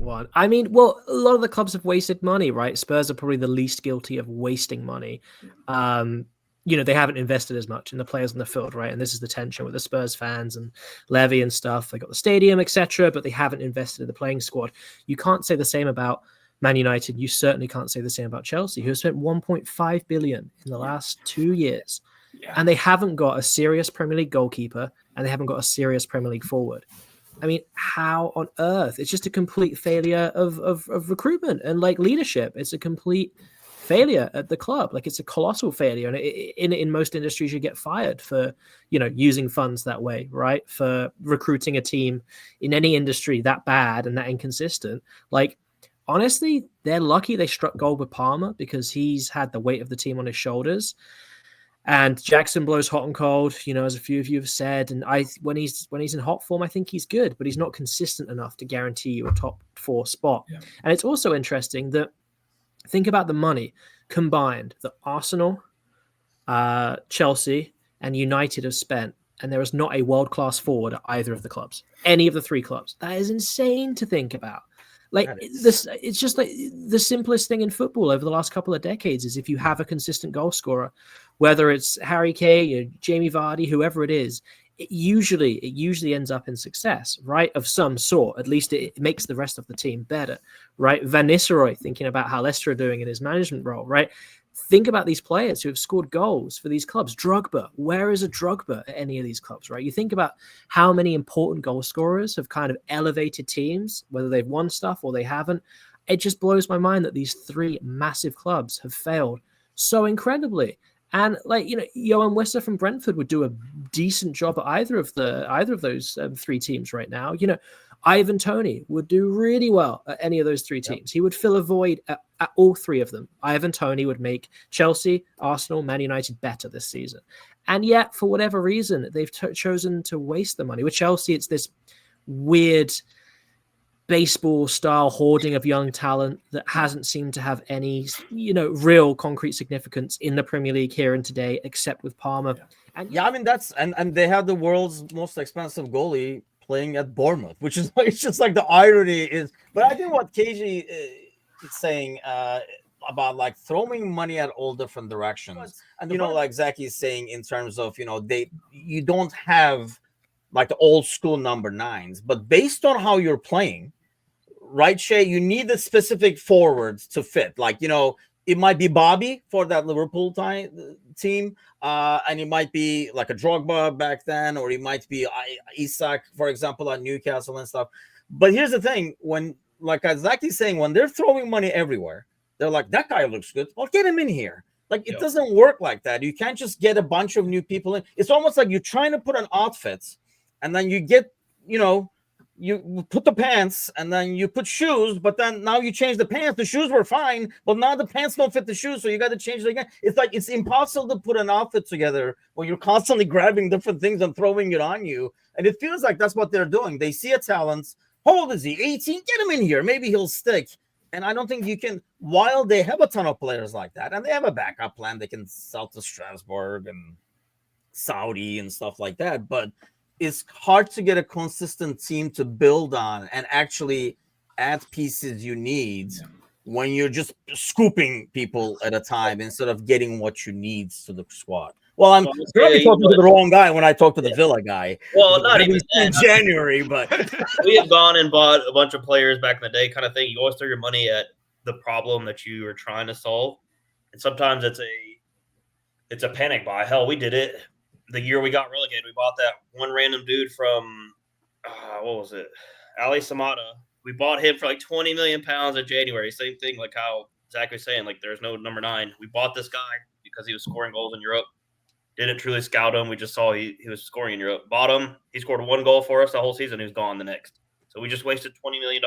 one. I mean, well, a lot of the clubs have wasted money, right? Spurs are probably the least guilty of wasting money. They haven't invested as much in the players on the field, right? And this is the tension with the Spurs fans and Levy and stuff. They got the stadium, etc., but they haven't invested in the playing squad. You can't say the same about Man United. You certainly can't say the same about Chelsea, who have spent 1.5 billion in the last 2 years. Yeah. And they haven't got a serious Premier League goalkeeper, and they haven't got a serious Premier League forward. I mean, how on earth? It's just a complete failure of recruitment and like leadership. It's a complete failure at the club. Like, it's a colossal failure. And in most industries, you get fired for, using funds that way, right? For recruiting a team in any industry that bad and that inconsistent. Like, honestly, they're lucky they struck gold with Palmer because he's had the weight of the team on his shoulders. And Jackson blows hot and cold, as a few of you have said. And when he's in hot form, I think he's good, but he's not consistent enough to guarantee you a top 4 spot. Yeah. And it's also interesting that, think about the money combined that Arsenal, Chelsea, and United have spent, and there is not a world-class forward at either of the clubs, any of the 3 clubs. That is insane to think about. Like this, it's just like the simplest thing in football over the last couple of decades is if you have a consistent goal scorer, whether it's Harry Kane, Jamie Vardy, whoever it is, it usually ends up in success, right? Of some sort. At least it makes the rest of the team better, right? Van Nistelrooy, thinking about how Leicester are doing in his management role, right? Think about these players who have scored goals for these clubs. Drogba, where is a Drogba at any of these clubs, right? You think about how many important goal scorers have kind of elevated teams, whether they've won stuff or they haven't. It just blows my mind that these 3 massive clubs have failed so incredibly. And Johan Wissa from Brentford would do a decent job at either of those 3 teams right now. Ivan Toney would do really well at any of those 3 teams. Yep. He would fill a void at all 3 of them. Ivan Toney would make Chelsea, Arsenal, Man United better this season. And yet, for whatever reason, they've chosen to waste the money. With Chelsea, it's this weird baseball-style hoarding of young talent that hasn't seemed to have any, real concrete significance in the Premier League here and today, except with Palmer. Yeah. I mean, that's and they have the world's most expensive goalie playing at Bournemouth, which is like, it's just like the irony is. But I think what KG is saying about like throwing money at all different directions, and like Zaki is saying in terms of you don't have like the old school number 9s, but based on how you're playing, right, Shay, you need the specific forwards to fit. Like it might be Bobby for that Liverpool team. And it might be like a Drogba back then, or it might be Isak, for example, at Newcastle and stuff. But here's the thing: when, like Zaki's saying, when they're throwing money everywhere, they're like, that guy looks good. Well, get him in here. Like, it doesn't work like that. You can't just get a bunch of new people in. It's almost like you're trying to put on outfits, and then you get, you put the pants and then you put shoes, but then now you change the pants. The shoes were fine, but now the pants don't fit the shoes, so you got to change it again. It's like it's impossible to put an outfit together when you're constantly grabbing different things and throwing it on you. And it feels like that's what they're doing. They see a talent. How old is he? 18? Get him in here. Maybe he'll stick. And I don't think you can, while they have a ton of players like that, and they have a backup plan, they can sell to Strasbourg and Saudi and stuff like that, but it's hard to get a consistent team to build on and actually add pieces you need when you're just scooping people at a time instead of getting what you need to the squad. Well, I'm probably talking to the wrong guy when I talk to the Villa guy. Well, not even in January, but we have gone and bought a bunch of players back in the day, kind of thing. You always throw your money at the problem that you are trying to solve, and sometimes it's a panic buy. Hell, we did it the year we got relegated. We bought that one random dude from what was it, Ali Samata. We bought him for like 20 million pounds in January. Same thing, like how Zach was saying, like there's no number 9. We bought this guy because he was scoring goals in Europe. Didn't truly scout him. We just saw he was scoring in Europe. Bought him. He scored 1 goal for us the whole season. He was gone the next. So we just wasted $20 million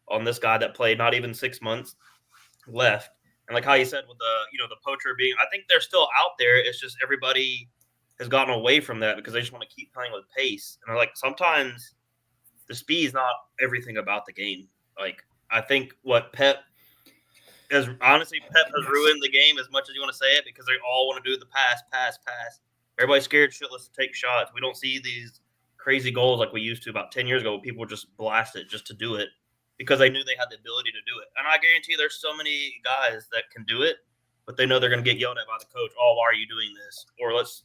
on this guy that played not even 6 months left. And like how you said with the poacher being, I think they're still out there. It's just everybody has gotten away from that because they just want to keep playing with pace. And like sometimes the speed is not everything about the game. Like I think what Pep has ruined the game as much as you want to say it, because they all want to do the pass. Everybody's scared shitless to take shots. We don't see these crazy goals like we used to about 10 years ago. People just blast it just to do it because they knew they had the ability to do it. And I guarantee there's so many guys that can do it, but they know they're going to get yelled at by the coach. Oh, why are you doing this? Or let's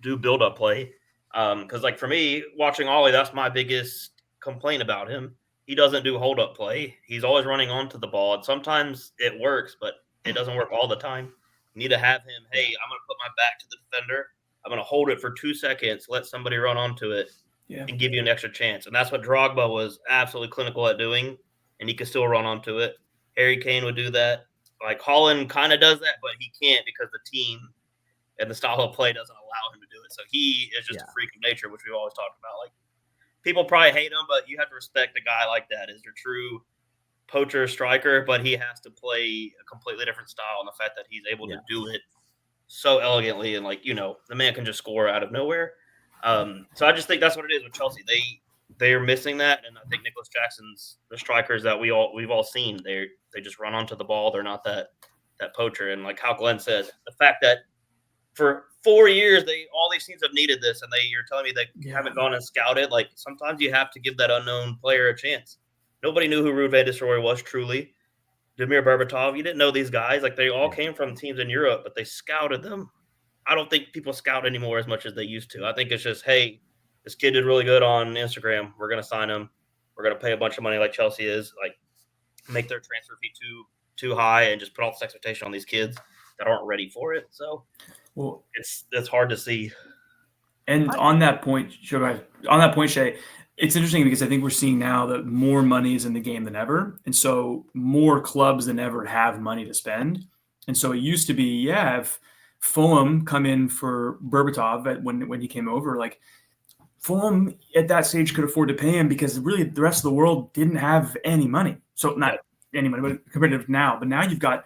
do build-up play. Because, like, for me, watching Ollie, that's my biggest complaint about him. He doesn't do hold-up play. He's always running onto the ball. And sometimes it works, but it doesn't work all the time. You need to have him, hey, I'm going to put my back to the defender. I'm going to hold it for 2 seconds, let somebody run onto it, and give you an extra chance. And that's what Drogba was absolutely clinical at doing, and he could still run onto it. Harry Kane would do that. Like, Holland kind of does that, but he can't because the team and the style of play doesn't allow him to do it. So he is just a freak of nature, which we've always talked about. Like, people probably hate him, but you have to respect a guy like that as your true poacher striker, but he has to play a completely different style, and the fact that he's able to do it so elegantly, and, like, the man can just score out of nowhere. So I just think that's what it is with Chelsea. They are missing that, and I think Nicholas Jackson's the strikers that we've all seen. They just run onto the ball. They're not that poacher. And like how Glenn said, the fact that for 4 years all these teams have needed this, and you're telling me they haven't gone and scouted. Like, sometimes you have to give that unknown player a chance. Nobody knew who Ruud van Nistelrooy was truly. Damir Berbatov, you didn't know these guys. Like, they all came from teams in Europe, but they scouted them. I don't think people scout anymore as much as they used to. I think it's just, hey, this kid did really good on Instagram. We're going to sign him. We're going to pay a bunch of money like Chelsea is. Like, make their transfer fee too high and just put all this expectation on these kids that aren't ready for it. So it's hard to see. And on that point, Shay, it's interesting because I think we're seeing now that more money is in the game than ever. And so more clubs than ever have money to spend. And so it used to be, if Fulham come in for Berbatov when he came over, like, Fulham at that stage could afford to pay him because really the rest of the world didn't have any money. So not any money, but comparative now. But now you've got,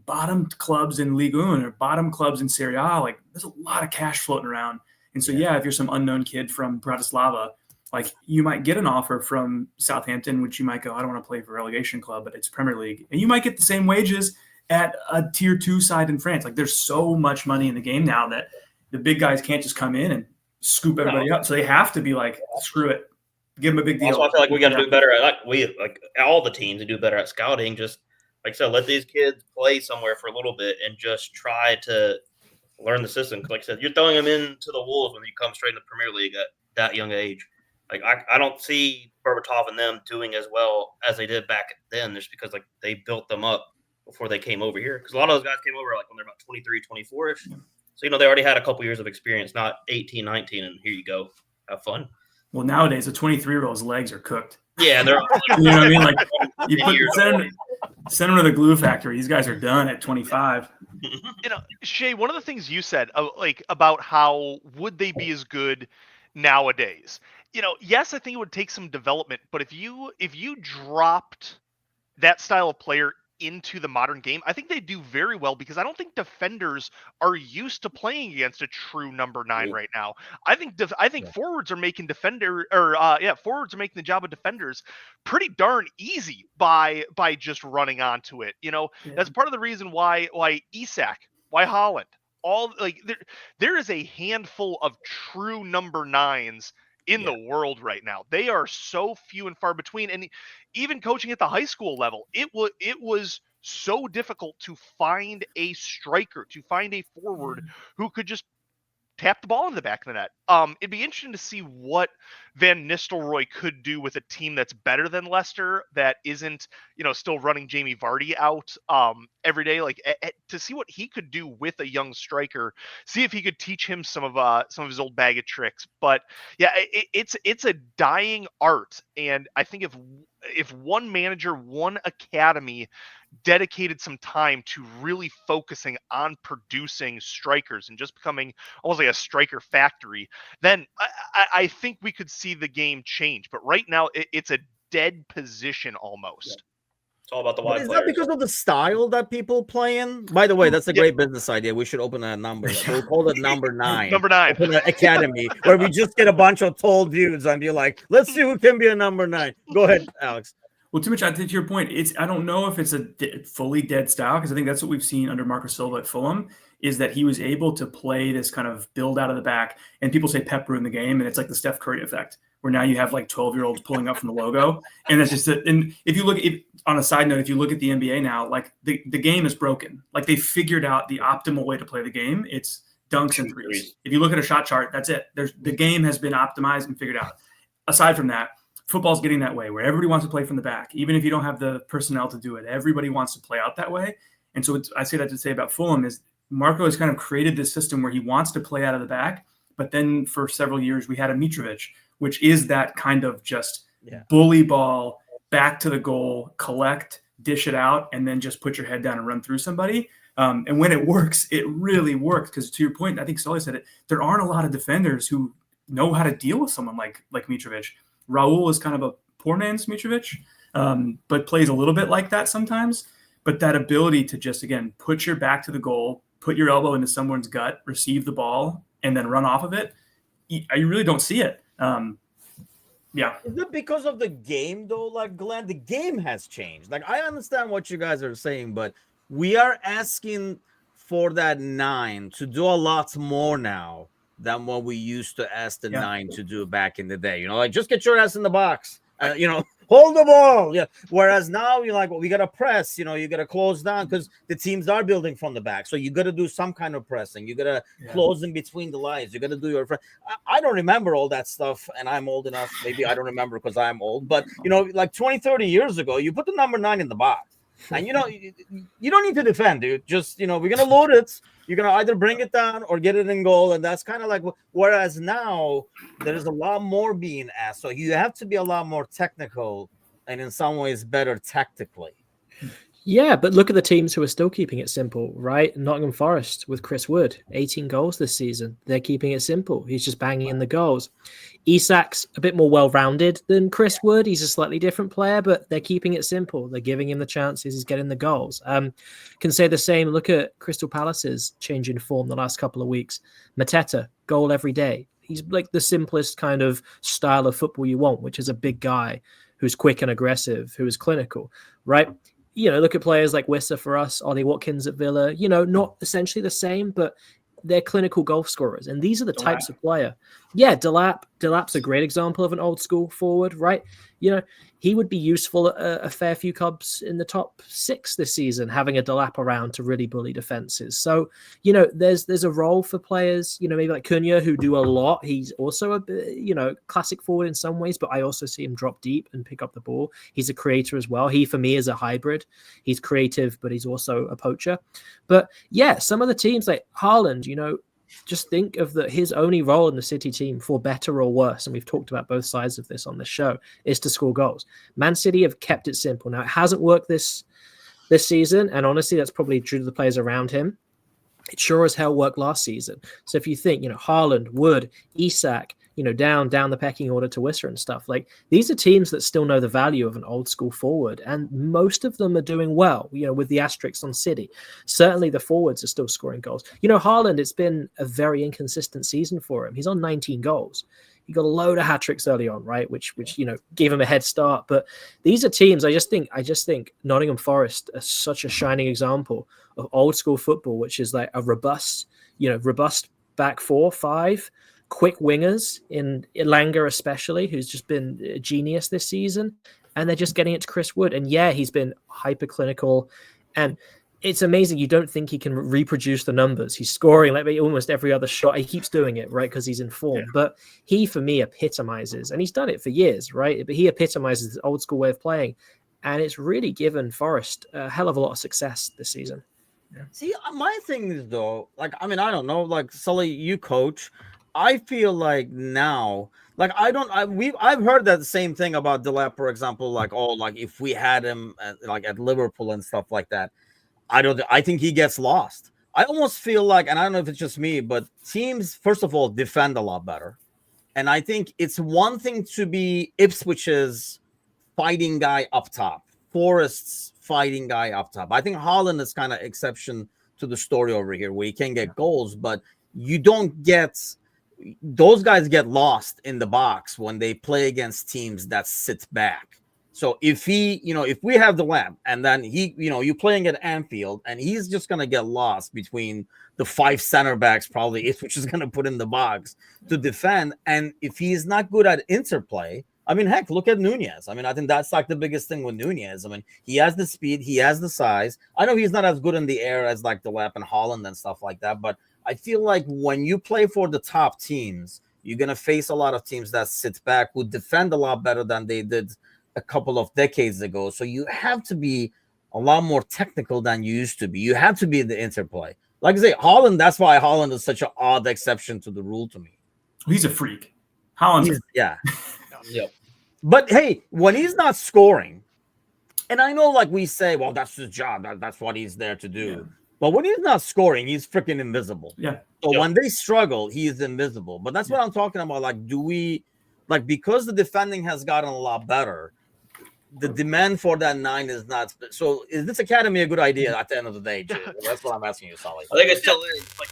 bottom clubs in Ligue 1 or bottom clubs in Serie A. Like, there's a lot of cash floating around. And so, if you're some unknown kid from Bratislava, like, you might get an offer from Southampton, which you might go, I don't want to play for a relegation club, but it's Premier League. And you might get the same wages at a tier 2 side in France. Like, there's so much money in the game now that the big guys can't just come in and scoop everybody up. So they have to be like, screw it, give them a big deal. Also, I feel like we got to do better at all the teams to do better at scouting. Just like I said, let these kids play somewhere for a little bit and just try to learn the system. Like I said, you're throwing them into the wolves when you come straight in the Premier League at that young age. Like, I don't see Berbatov and them doing as well as they did back then, just because, like, they built them up before they came over here. Because a lot of those guys came over, like, when they're about 23, 24-ish. So, they already had a couple years of experience, not 18, 19, and here you go. Have fun. Well, nowadays, a 23-year-old's legs are cooked. Yeah, they're you know what I mean? Like, you send them to the glue factory. These guys are done at 25. Shay, one of the things you said, about how would they be as good nowadays? Yes, I think it would take some development, but if you dropped that style of player into the modern game, I think they do very well, because I don't think defenders are used to playing against a true number 9 right now. I think forwards are making forwards are making the job of defenders pretty darn easy by just running onto it. That's part of the reason why Isak, why Holland, there is a handful of true number 9s in the world right now. They are so few and far between. And even coaching at the high school level, it was so difficult to find a striker, to find a forward who could just tap the ball in the back of the net. It'd be interesting to see what Van Nistelrooy could do with a team that's better than Leicester, that isn't, still running Jamie Vardy out every day. Like, to see what he could do with a young striker, see if he could teach him some of his old bag of tricks. But it's a dying art, and I think if one manager, one academy dedicated some time to really focusing on producing strikers and just becoming almost like a striker factory, then I think we could see the game change. But right now, it's a dead position almost. It's all about the wide Is players. that because of the style that people play in? By the way, that's a great business idea. We should open that number. We'll call it number 9. Number 9. Open an academy where we just get a bunch of tall dudes and be like, let's see who can be a number 9. Go ahead, Alex. Well, too much. I think to your point, I don't know if it's a fully dead style, because I think that's what we've seen under Marco Silva at Fulham. is that he was able to play this kind of build out of the back. And people say Pep ruined the game, and it's like the Steph Curry effect, where now you have like 12-year-olds pulling up from the logo. And it's just and if you look at on a side note, if you look at the NBA now, like the game is broken. Like they figured out the optimal way to play the game. It's dunks and threes. If you look at a shot chart, that's it. The game has been optimized and figured out. Aside from that, football's getting that way where everybody wants to play from the back. Even if you don't have the personnel to do it, everybody wants to play out that way. And so I say that to say about Fulham is Marco has kind of created this system where he wants to play out of the back. But then for several years, we had a Mitrovic, which is that kind of just bully ball, back to the goal, collect, dish it out, and then just put your head down and run through somebody. And when it works, it really works. Because to your point, I think Sully said it, there aren't a lot of defenders who know how to deal with someone like Mitrovic. Raul is kind of a poor man's Mitrovic, but plays a little bit like that sometimes. But that ability to just, again, put your back to the goal, put your elbow into someone's gut, receive the ball, and then run off of it, you really don't see it. Yeah. Is it because of the game, though? Like, Glenn, the game has changed. Like, I understand what you guys are saying, but we are asking for that 9 to do a lot more now than what we used to ask the 9 to do back in the day. You know, like, just get your ass in the box. You know, hold the ball. Yeah. Whereas now you're like, well, we got to press, you know, you got to close down because the teams are building from the back. So you got to do some kind of pressing. You got to close in between the lines. You got to do your I don't remember all that stuff. And I'm old enough. Maybe I don't remember because I'm old. But, you know, like 20, 30 years ago, you put the number 9 in the box. And, you know, you don't need to defend, dude. Just, you know, we're going to load it. You're going to either bring it down or get it in goal. And that's kind of like, whereas now there's a lot more being asked. So you have to be a lot more technical and in some ways better tactically. Yeah, but look at the teams who are still keeping it simple, right? Nottingham Forest with Chris Wood, 18 goals this season. They're keeping it simple. He's just banging in the goals. Isak's a bit more well-rounded than Chris Wood. He's a slightly different player, but they're keeping it simple. They're giving him the chances. He's getting the goals. Can say the same. Look at Crystal Palace's change in form the last couple of weeks. Mateta, goal every day. He's like the simplest kind of style of football you want, which is a big guy who's quick and aggressive, who is clinical, right? You know, look at players like Wissa for us, Ollie Watkins at Villa, you know, not essentially the same, but they're clinical goal scorers. And these are the types of player. Yeah, Delap's a great example of an old school forward, right? You know, he would be useful at a fair few clubs in the top 6 this season, having a Delap around to really bully defenses. So, you know, there's a role for players, you know, maybe like Cunha, who do a lot. He's also a, you know, classic forward in some ways, but I also see him drop deep and pick up the ball. He's a creator as well. He, for me, is a hybrid. He's creative, but he's also a poacher. But yeah, some of the teams like Haaland, you know, just think of his only role in the City team, for better or worse, and we've talked about both sides of this on this show, is to score goals. Man City have kept it simple. Now, it hasn't worked this season, and honestly, that's probably due to the players around him. It sure as hell worked last season. So if you think, you know, Haaland, Wood, Isak, you know, down the pecking order to Wissa and stuff, like these are teams that still know the value of an old school forward, and most of them are doing well, you know, with the asterisks on City. Certainly the forwards are still scoring goals. You know, Haaland, it's been a very inconsistent season for him. He's on 19 goals. He got a load of hat-tricks early on, right? Which you know, gave him a head start. But these are teams, I just think Nottingham Forest are such a shining example of old school football, which is like a robust back 4, 5, quick wingers in Elanga especially, who's just been a genius this season, and they're just getting it to Chris Wood. And yeah, he's been hyper-clinical, and it's amazing. You don't think he can reproduce the numbers. He's scoring like almost every other shot. He keeps doing it, right, because he's in form. Yeah. But he, for me, epitomizes, and he's done it for years, right? But he epitomizes the old school way of playing, and it's really given Forest a hell of a lot of success this season. Yeah. See, my thing is, though, like, I mean, I don't know, like, Sully, you coach. I feel like now, like, I've heard that same thing about Delap, for example, like, oh, like if we had him at Liverpool and stuff like that, I think he gets lost. I almost feel like, and I don't know if it's just me, but teams, first of all, defend a lot better. And I think it's one thing to be Ipswich's fighting guy up top, Forest's fighting guy up top. I think Haaland is kind of exception to the story over here, where you can get goals, but you don't get, those guys get lost in the box when they play against teams that sit back. So if he, if we have the lamp and then he, you're playing at Anfield and he's just going to get lost between the 5 center backs, probably, which is going to put in the box to defend. And if he's not good at interplay, I mean, heck, look at Nunez. I mean, I think that's like the biggest thing with Nunez. I mean, he has the speed, he has the size. I know he's not as good in the air as like Delap and Holland and stuff like that, but I feel like when you play for the top teams, you're going to face a lot of teams that sit back, who defend a lot better than they did a couple of decades ago. So you have to be a lot more technical than you used to be. You have to be in the interplay. Like I say, Holland, that's why Holland is such an odd exception to the rule to me. He's a freak. Holland's yeah. Yep. But hey, when he's not scoring, and I know like we say, well, that's his job. That's what he's there to do. Yeah. But when he's not scoring, he's freaking invisible. Yeah. So when they struggle, he is invisible. But that's what I'm talking about. Like, because the defending has gotten a lot better, the demand for that 9 is not. So is this academy a good idea at the end of the day, Jay? That's what I'm asking you, Sully. I think it still is. Like